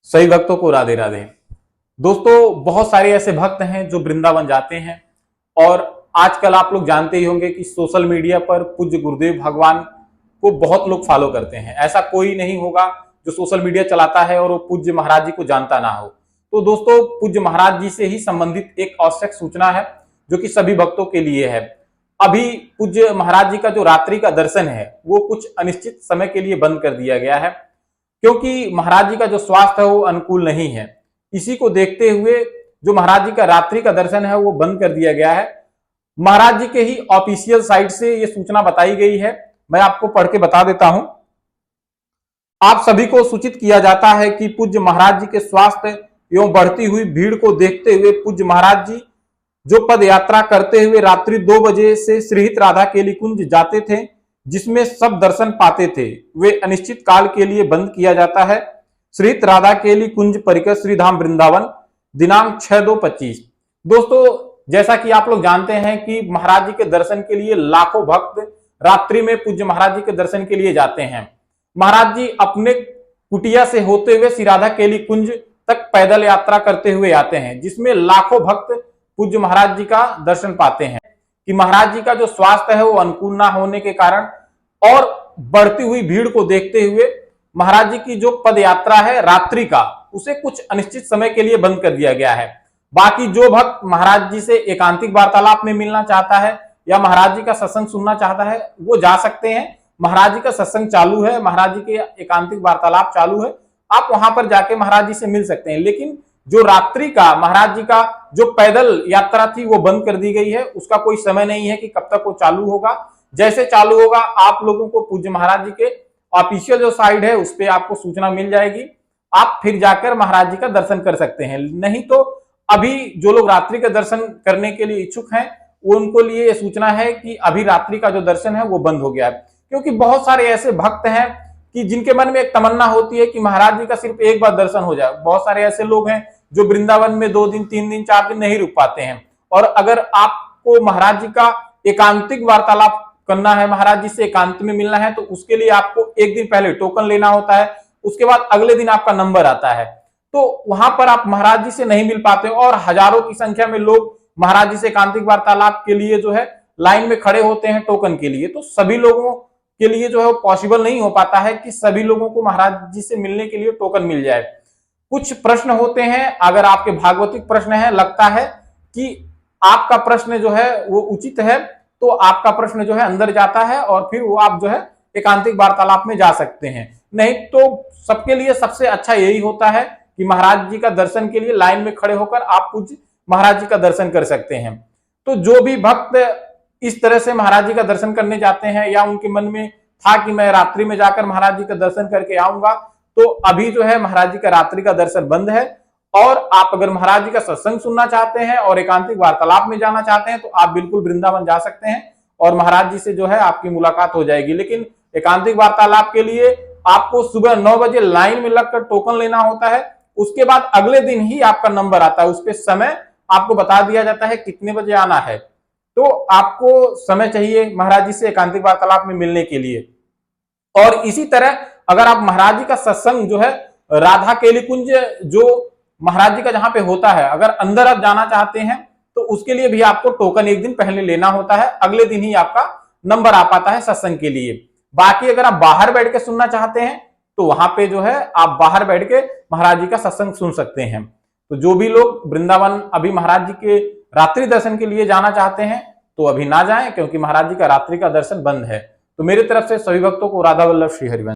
सभी भक्तों को राधे राधे। दोस्तों, बहुत सारे ऐसे भक्त हैं जो वृंदावन जाते हैं और आजकल आप लोग जानते ही होंगे कि सोशल मीडिया पर पूज्य गुरुदेव भगवान को बहुत लोग फॉलो करते हैं। ऐसा कोई नहीं होगा जो सोशल मीडिया चलाता है और वो पूज्य महाराज जी को जानता ना हो। तो दोस्तों, पूज्य महाराज जी से ही संबंधित एक आवश्यक सूचना है जो कि सभी भक्तों के लिए है। अभी पूज्य महाराज जी का जो रात्रि का दर्शन है वो कुछ अनिश्चित समय के लिए बंद कर दिया गया है, क्योंकि महाराज जी का जो स्वास्थ्य है वो अनुकूल नहीं है। इसी को देखते हुए जो महाराज जी का रात्रि का दर्शन है वो बंद कर दिया गया है। महाराज जी के ही ऑफिशियल साइट से ये सूचना बताई गई है। मैं आपको पढ़ के बता देता हूं। आप सभी को सूचित किया जाता है कि पूज्य महाराज जी के स्वास्थ्य एवं बढ़ती हुई भीड़ को देखते हुए पूज्य महाराज जी जो पद यात्रा करते हुए रात्रि 2 बजे से श्रीहित राधा केली कुंज जाते थे, जिसमें सब दर्शन पाते थे, वे अनिश्चित काल के लिए बंद किया जाता है। श्रीहित राधा केली कुंज परिकर श्रीधाम वृंदावन, दिनांक 6/2/25। दोस्तों, जैसा कि आप लोग जानते हैं कि महाराज जी के दर्शन के लिए लाखों भक्त रात्रि में पूज्य महाराज जी के दर्शन के लिए जाते हैं। महाराज जी अपने कुटिया से होते हुए श्री राधा केली कुंज तक पैदल यात्रा करते हुए आते हैं, जिसमें लाखों भक्त पूज्य महाराज जी का दर्शन पाते हैं। कि महाराज जी का जो स्वास्थ्य है वो अनुकूल ना होने के कारण और बढ़ती हुई भीड़ को देखते हुए महाराज जी की जो पद यात्रा है रात्रि का, उसे कुछ अनिश्चित समय के लिए बंद कर दिया गया है। बाकी जो भक्त महाराज जी से एकांतिक वार्तालाप में मिलना चाहता है या महाराज जी का सत्संग सुनना चाहता है वो जा सकते हैं। महाराज जी का सत्संग चालू है, महाराज जी के एकांतिक वार्तालाप चालू है, आप वहां पर जाके महाराज जी से मिल सकते हैं। लेकिन जो रात्रि का महाराज जी का जो पैदल यात्रा थी वो बंद कर दी गई है। उसका कोई समय नहीं है कि कब तक वो चालू होगा। जैसे चालू होगा आप लोगों को पूज्य महाराज जी के ऑफिशियल जो साइट है उस पर आपको सूचना मिल जाएगी। आप फिर जाकर महाराज जी का दर्शन कर सकते हैं। नहीं तो अभी जो लोग रात्रि का दर्शन करने के लिए इच्छुक हैं उनको लिए ये सूचना है कि अभी रात्रि का जो दर्शन है वो बंद हो गया है। क्योंकि बहुत सारे ऐसे भक्त हैं कि जिनके मन में एक तमन्ना होती है कि महाराज जी का सिर्फ एक बार दर्शन हो जाए। बहुत सारे ऐसे लोग हैं जो वृंदावन में 2 दिन 3 दिन 4 दिन नहीं रुक पाते हैं। और अगर आपको महाराज जी का एकांतिक वार्तालाप करना है, महाराज जी से एकांत में मिलना है, तो उसके लिए आपको एक दिन पहले टोकन लेना होता है। उसके बाद अगले दिन आपका नंबर आता है, तो वहां पर आप महाराज जी से नहीं मिल पाते और हजारों की संख्या में लोग महाराज जी से एकांतिक वार्तालाप के लिए जो है लाइन में खड़े होते हैं टोकन के लिए। तो सभी लोगों के लिए जो है पॉसिबल नहीं हो पाता है कि सभी लोगों को महाराज जी से मिलने के लिए टोकन मिल जाए। कुछ प्रश्न होते हैं, अगर आपके भागवतिक प्रश्न है, लगता है कि आपका प्रश्न जो है वो उचित है, तो आपका प्रश्न जो है अंदर जाता है और फिर वो आप जो है एकांतिक वार्तालाप में जा सकते हैं। नहीं तो सबके लिए सबसे अच्छा यही होता है कि महाराज जी का दर्शन के लिए लाइन में खड़े होकर आप पूज्य महाराज जी का दर्शन कर सकते हैं। तो जो भी भक्त इस तरह से महाराज जी का दर्शन करने जाते हैं या उनके मन में था कि मैं रात्रि में जाकर महाराज जी का दर्शन करके आऊंगा, तो अभी जो है महाराज जी का रात्रि का दर्शन बंद है। और आप अगर महाराज जी का सत्संग सुनना चाहते हैं और एकांतिक वार्तालाप में जाना चाहते हैं तो आप बिल्कुल वृंदावन जा सकते हैं और महाराज जी से जो है आपकी मुलाकात हो जाएगी। लेकिन एकांतिक वार्तालाप के लिए आपको सुबह 9 बजे लाइन में लगकर टोकन लेना होता है। उसके बाद अगले दिन ही आपका नंबर आता है, उस पर समय आपको बता दिया जाता है कितने बजे आना है। तो आपको समय चाहिए महाराज जी से एकांतिक वार्तालाप में मिलने के लिए। और इसी तरह अगर आप महाराज जी का सत्संग जो है राधा केली कुंज जो महाराज जी का जहां पे होता है, अगर अंदर आप जाना चाहते हैं तो उसके लिए भी आपको टोकन एक दिन पहले लेना होता है। अगले दिन ही आपका नंबर आ पाता है सत्संग के लिए। बाकी अगर आप बाहर बैठ के सुनना चाहते हैं तो वहां पे जो है आप बाहर बैठ के महाराज जी का सत्संग सुन सकते हैं। तो जो भी लोग वृंदावन अभी महाराज जी के रात्रि दर्शन के लिए जाना चाहते हैं तो अभी ना जाएं, क्योंकि महाराज जी का रात्रि का दर्शन बंद है। तो मेरी तरफ से सभी भक्तों को राधा वल्लभ श्री हरिवंश।